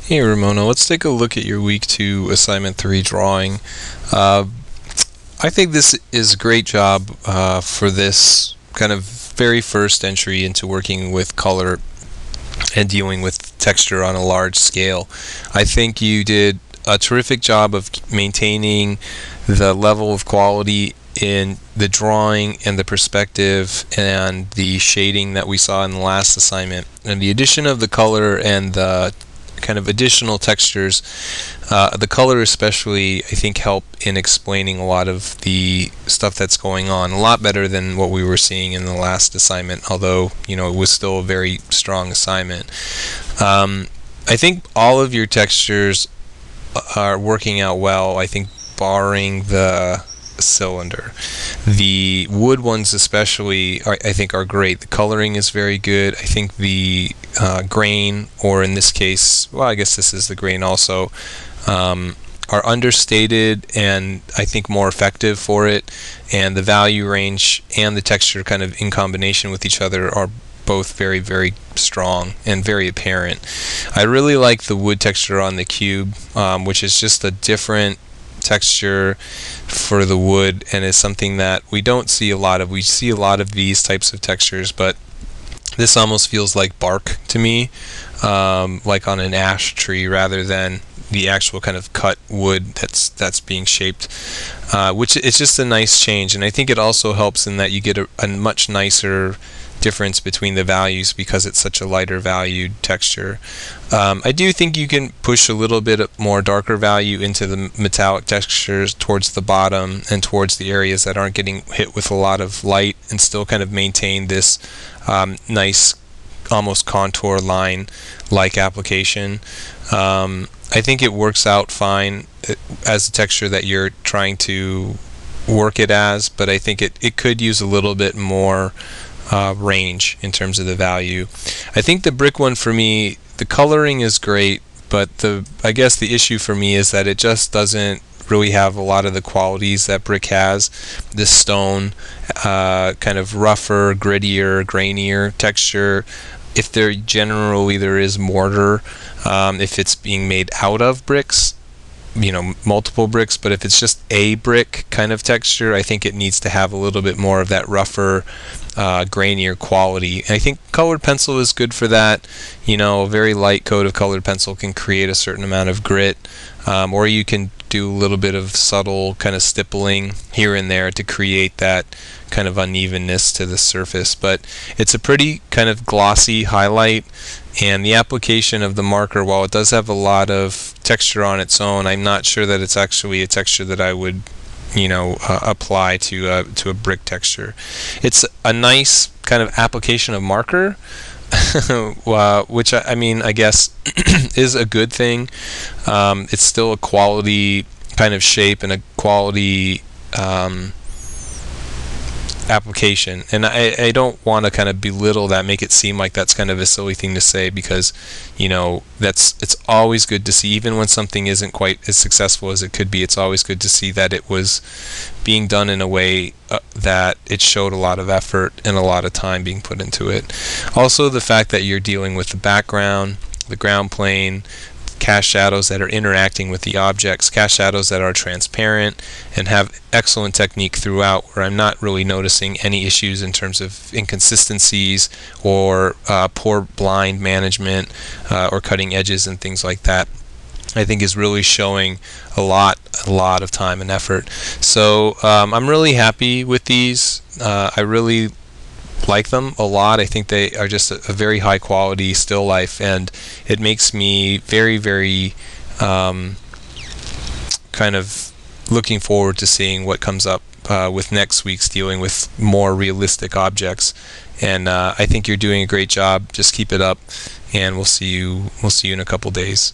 Hey Ramona, let's take a look at your week 2 assignment 3 drawing. Uh, I think this is a great job for this kind of very first entry into working with color and dealing with texture on a large scale. I think you did a terrific job of maintaining the level of quality in the drawing and the perspective and the shading that we saw in the last assignment. And the addition of the color and the kind of additional textures, the color especially, I think, help in explaining a lot of the stuff that's going on a lot better than what we were seeing in the last assignment, although it was still a very strong assignment. I think all of your textures are working out well, I think, barring the cylinder. The wood ones especially, I think, are great. The coloring is very good. I think the grain, or in this case, well, I guess this is the grain also, are understated and I think more effective for it, and the value range and the texture kind of in combination with each other are both very, very strong and very apparent. I really like the wood texture on the cube, which is just a different texture for the wood, and is something that we don't see a lot of. We see a lot of these types of textures, but this almost feels like bark to me, like on an ash tree, rather than the actual kind of cut wood that's being shaped, which is just a nice change. And I think it also helps in that you get a much nicer difference between the values because it's such a lighter valued texture. I do think you can push a little bit more darker value into the metallic textures towards the bottom and towards the areas that aren't getting hit with a lot of light, and still kind of maintain this nice, almost contour line like application. I think it works out fine as the texture that you're trying to work it as, but I think it could use a little bit more range in terms of the value. I think the brick one, for me, the coloring is great, but I guess the issue for me is that it just doesn't really have a lot of the qualities that brick has. This stone, kind of rougher, grittier, grainier texture. If there is mortar, if it's being made out of bricks, multiple bricks, but if it's just a brick kind of texture, I think it needs to have a little bit more of that rougher, grainier quality. And I think colored pencil is good for that. A very light coat of colored pencil can create a certain amount of grit, or you can do a little bit of subtle kind of stippling here and there to create that kind of unevenness to the surface. But it's a pretty kind of glossy highlight, and the application of the marker, while it does have a lot of texture on its own, I'm not sure that it's actually a texture that I would apply to a brick texture. It's a nice kind of application of marker, which I guess is a good thing. It's still a quality kind of shape and a quality application, and I don't want to kind of belittle that, make it seem like that's kind of a silly thing to say, because it's always good to see, even when something isn't quite as successful as it could be, it's always good to see that it was being done in a way that it showed a lot of effort and a lot of time being put into it. Also, the fact that you're dealing with the background, the ground plane, cast shadows that are interacting with the objects, cast shadows that are transparent and have excellent technique throughout, where I'm not really noticing any issues in terms of inconsistencies or poor blind management, or cutting edges and things like that. I think is really showing a lot of time and effort. So I'm really happy with these. I really like them a lot. I think they are just a very high quality still life, and it makes me very, very kind of looking forward to seeing what comes up with next week's dealing with more realistic objects. And I think you're doing a great job. Just keep it up, and we'll see you in a couple days.